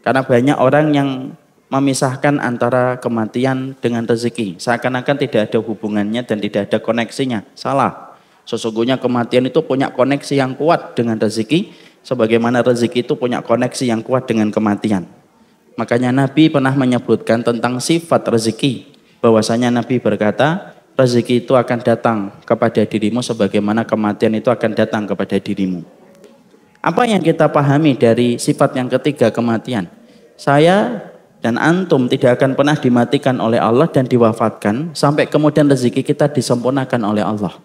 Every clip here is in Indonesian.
Karena banyak orang yang memisahkan antara kematian dengan rezeki. Seakan-akan tidak ada hubungannya dan tidak ada koneksinya. Salah. Sesungguhnya kematian itu punya koneksi yang kuat dengan rezeki, sebagaimana rezeki itu punya koneksi yang kuat dengan kematian. Makanya Nabi pernah menyebutkan tentang sifat rezeki. Bahwasanya Nabi berkata, rezeki itu akan datang kepada dirimu sebagaimana kematian itu akan datang kepada dirimu. Apa yang kita pahami dari sifat yang ketiga, kematian? Saya dan antum tidak akan pernah dimatikan oleh Allah dan diwafatkan sampai kemudian rezeki kita disempurnakan oleh Allah.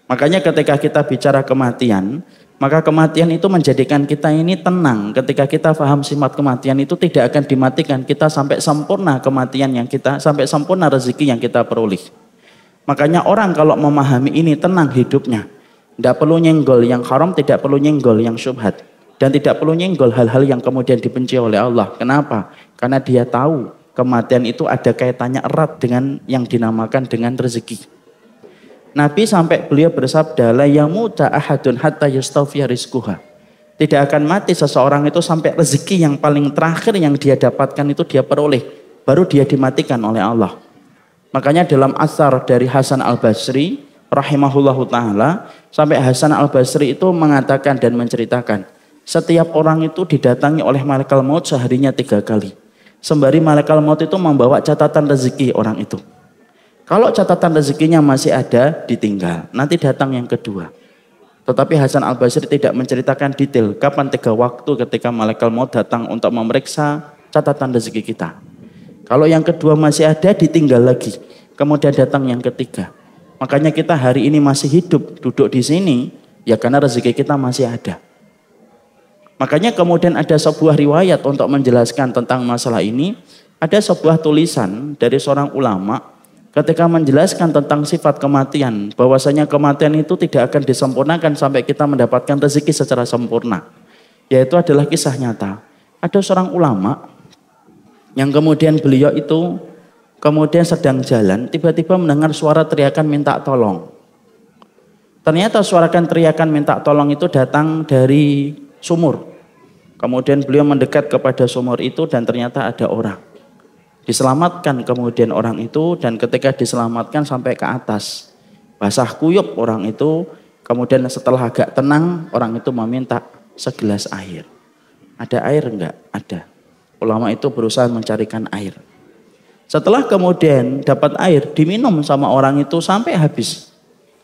Makanya ketika kita bicara kematian, maka kematian itu menjadikan kita ini tenang. Ketika kita paham sifat kematian itu tidak akan dimatikan kita sampai sempurna kematian yang kita, sampai sempurna rezeki yang kita peroleh. Makanya orang kalau memahami ini tenang hidupnya. Tidak perlu nyenggol yang haram, tidak perlu nyenggol yang syubhat. Dan tidak perlu nyenggol hal-hal yang kemudian dibenci oleh Allah. Kenapa? Karena dia tahu kematian itu ada kaitannya erat dengan yang dinamakan dengan rezeki. Nabi sampai beliau bersabda, la yamuta ahadun hatta yastawfiya rizquha. Tidak akan mati seseorang itu sampai rezeki yang paling terakhir yang dia dapatkan itu dia peroleh, baru dia dimatikan oleh Allah. Makanya dalam asar dari Hasan Al-Basri rahimahullahu taala, sampai Hasan Al-Basri itu mengatakan dan menceritakan, setiap orang itu didatangi oleh malaikat maut seharinya 3 kali. Sembari malaikat maut itu membawa catatan rezeki orang itu. Kalau catatan rezekinya masih ada, ditinggal. Nanti datang yang kedua. Tetapi Hasan Al-Basri tidak menceritakan detail kapan 3 waktu ketika malaikat maut datang untuk memeriksa catatan rezeki kita. Kalau yang kedua masih ada, ditinggal lagi. Kemudian datang yang ketiga. Makanya kita hari ini masih hidup, duduk di sini, ya karena rezeki kita masih ada. Makanya kemudian ada sebuah riwayat untuk menjelaskan tentang masalah ini. Ada sebuah tulisan dari seorang ulama ketika menjelaskan tentang sifat kematian, bahwasanya kematian itu tidak akan disempurnakan sampai kita mendapatkan rezeki secara sempurna. Yaitu adalah kisah nyata. Ada seorang ulama yang kemudian beliau itu kemudian sedang jalan, tiba-tiba mendengar suara teriakan minta tolong. Ternyata suarakan teriakan minta tolong itu datang dari sumur. Kemudian beliau mendekat kepada sumur itu dan ternyata ada orang. Diselamatkan kemudian orang itu, dan ketika diselamatkan sampai ke atas, basah kuyup orang itu. Kemudian setelah agak tenang, orang itu meminta segelas air. Ada air enggak? Ada. Ulama itu berusaha mencarikan air. Setelah kemudian dapat air, diminum sama orang itu sampai habis.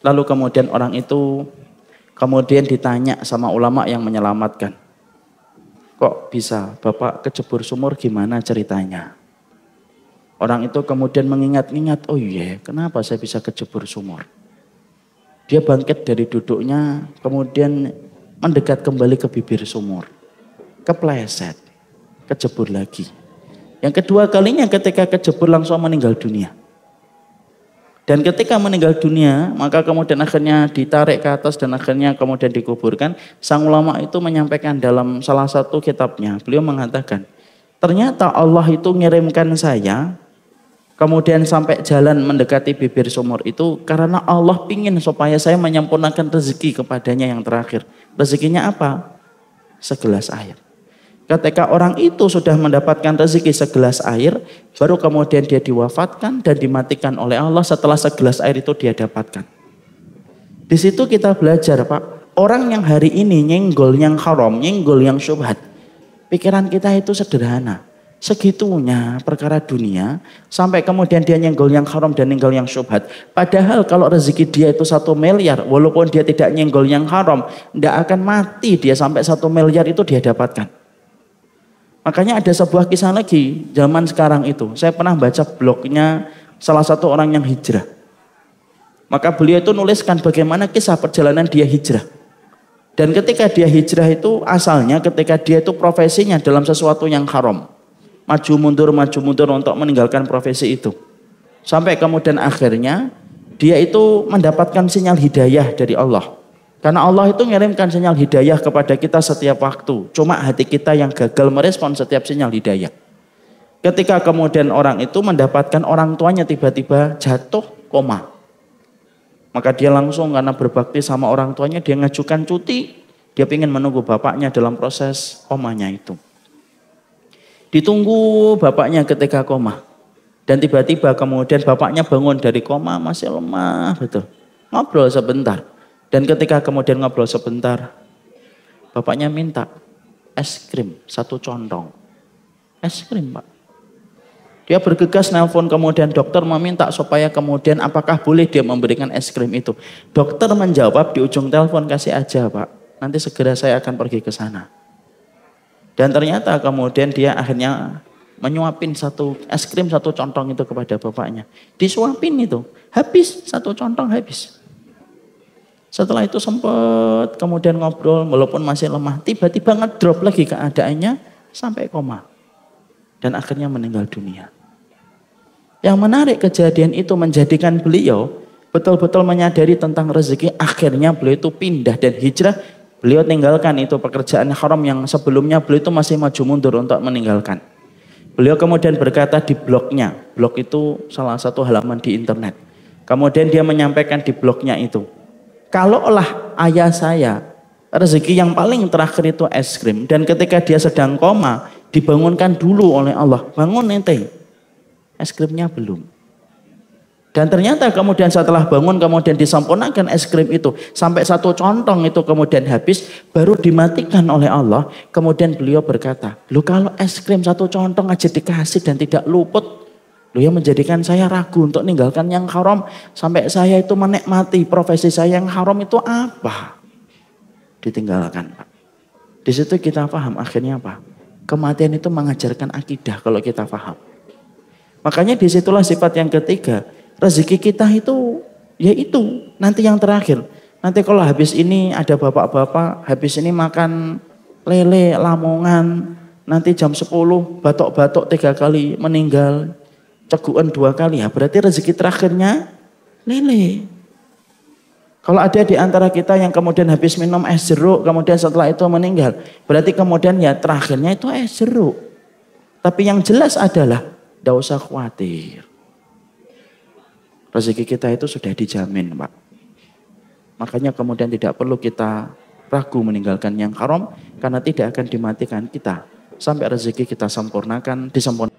Lalu kemudian orang itu kemudian ditanya sama ulama yang menyelamatkan, kok bisa Bapak kejebur sumur, gimana ceritanya? Orang itu kemudian mengingat-ingat, oh iya, kenapa saya bisa kejebur sumur? Dia bangkit dari duduknya, kemudian mendekat kembali ke bibir sumur. Kepleset, kejebur lagi. Yang kedua kalinya ketika kejebur langsung meninggal dunia. Dan ketika meninggal dunia, maka kemudian akhirnya ditarik ke atas dan akhirnya kemudian dikuburkan. Sang ulama itu menyampaikan dalam salah satu kitabnya, beliau mengatakan, ternyata Allah itu ngirimkan saya kemudian sampai jalan mendekati bibir sumur itu karena Allah ingin supaya saya menyempurnakan rezeki kepadanya yang terakhir. Rezekinya apa? Segelas air. Ketika orang itu sudah mendapatkan rezeki segelas air, baru kemudian dia diwafatkan dan dimatikan oleh Allah setelah segelas air itu dia dapatkan. Di situ kita belajar, Pak, orang yang hari ini nyenggol yang haram, nyenggol yang syubhat, pikiran kita itu sederhana. Segitunya perkara dunia, sampai kemudian dia nyenggol yang haram dan nyenggol yang syubhat. Padahal kalau rezeki dia itu 1 miliar, walaupun dia tidak nyenggol yang haram, tidak akan mati dia sampai 1 miliar itu dia dapatkan. Makanya ada sebuah kisah lagi zaman sekarang itu. Saya pernah baca blognya salah satu orang yang hijrah. Maka beliau itu nuliskan bagaimana kisah perjalanan dia hijrah. Dan ketika dia hijrah itu asalnya ketika dia itu profesinya dalam sesuatu yang haram. Maju mundur untuk meninggalkan profesi itu. Sampai kemudian akhirnya dia itu mendapatkan sinyal hidayah dari Allah. Karena Allah itu mengirimkan sinyal hidayah kepada kita setiap waktu. Cuma hati kita yang gagal merespon setiap sinyal hidayah. Ketika kemudian orang itu mendapatkan orang tuanya tiba-tiba jatuh koma. Maka dia langsung karena berbakti sama orang tuanya, dia ngajukan cuti. Dia ingin menunggu bapaknya dalam proses komanya itu. Ditunggu bapaknya ketika koma. Dan tiba-tiba kemudian bapaknya bangun dari koma masih lemah betul. Ngobrol sebentar. Dan ketika kemudian ngobrol sebentar, bapaknya minta es krim 1 contong. Es krim, Pak. Dia bergegas nelpon kemudian dokter meminta supaya kemudian apakah boleh dia memberikan es krim itu. Dokter menjawab di ujung telepon, kasih aja Pak. Nanti segera saya akan pergi ke sana. Dan ternyata kemudian dia akhirnya menyuapin es krim 1 contong itu kepada bapaknya. Disuapin itu, habis 1 contong habis. Setelah itu sempat kemudian ngobrol walaupun masih lemah. Tiba-tiba ngedrop lagi keadaannya sampai koma. Dan akhirnya meninggal dunia. Yang menarik kejadian itu menjadikan beliau betul-betul menyadari tentang rezeki. Akhirnya beliau itu pindah dan hijrah. Beliau tinggalkan itu pekerjaan haram yang sebelumnya beliau itu masih maju mundur untuk meninggalkan. Beliau kemudian berkata di blognya. Blog itu salah satu halaman di internet. Kemudian dia menyampaikan di blognya itu. Kalaulah ayah saya rezeki yang paling terakhir itu es krim. Dan ketika dia sedang koma dibangunkan dulu oleh Allah. Bangun ente. Es krimnya belum. Dan ternyata kemudian setelah bangun kemudian disempurnakan es krim itu. Sampai 1 contong itu kemudian habis. Baru dimatikan oleh Allah. Kemudian beliau berkata. Loh kalau es krim 1 contong aja dikasih dan tidak luput. Loh yang menjadikan saya ragu untuk meninggalkan yang haram. Sampai saya itu menikmati profesi saya yang haram itu apa? Ditinggalkan Pak. Di situ kita paham akhirnya apa? Kematian itu mengajarkan akidah kalau kita paham. Makanya disitulah sifat yang ketiga. Rezeki kita itu, ya itu nanti yang terakhir. Nanti kalau habis ini ada bapak-bapak, habis ini makan lele, lamongan, nanti jam 10 batok-batok 3 kali meninggal, cegukan 2 kali, ya berarti rezeki terakhirnya lele. Kalau ada di antara kita yang kemudian habis minum es jeruk, kemudian setelah itu meninggal, berarti kemudian ya terakhirnya itu es jeruk. Tapi yang jelas adalah, tidak usah khawatir. Rezeki kita itu sudah dijamin Pak. Makanya kemudian tidak perlu kita ragu meninggalkan yang haram. Karena tidak akan dimatikan kita. Sampai rezeki kita sempurnakan, disempurnakan.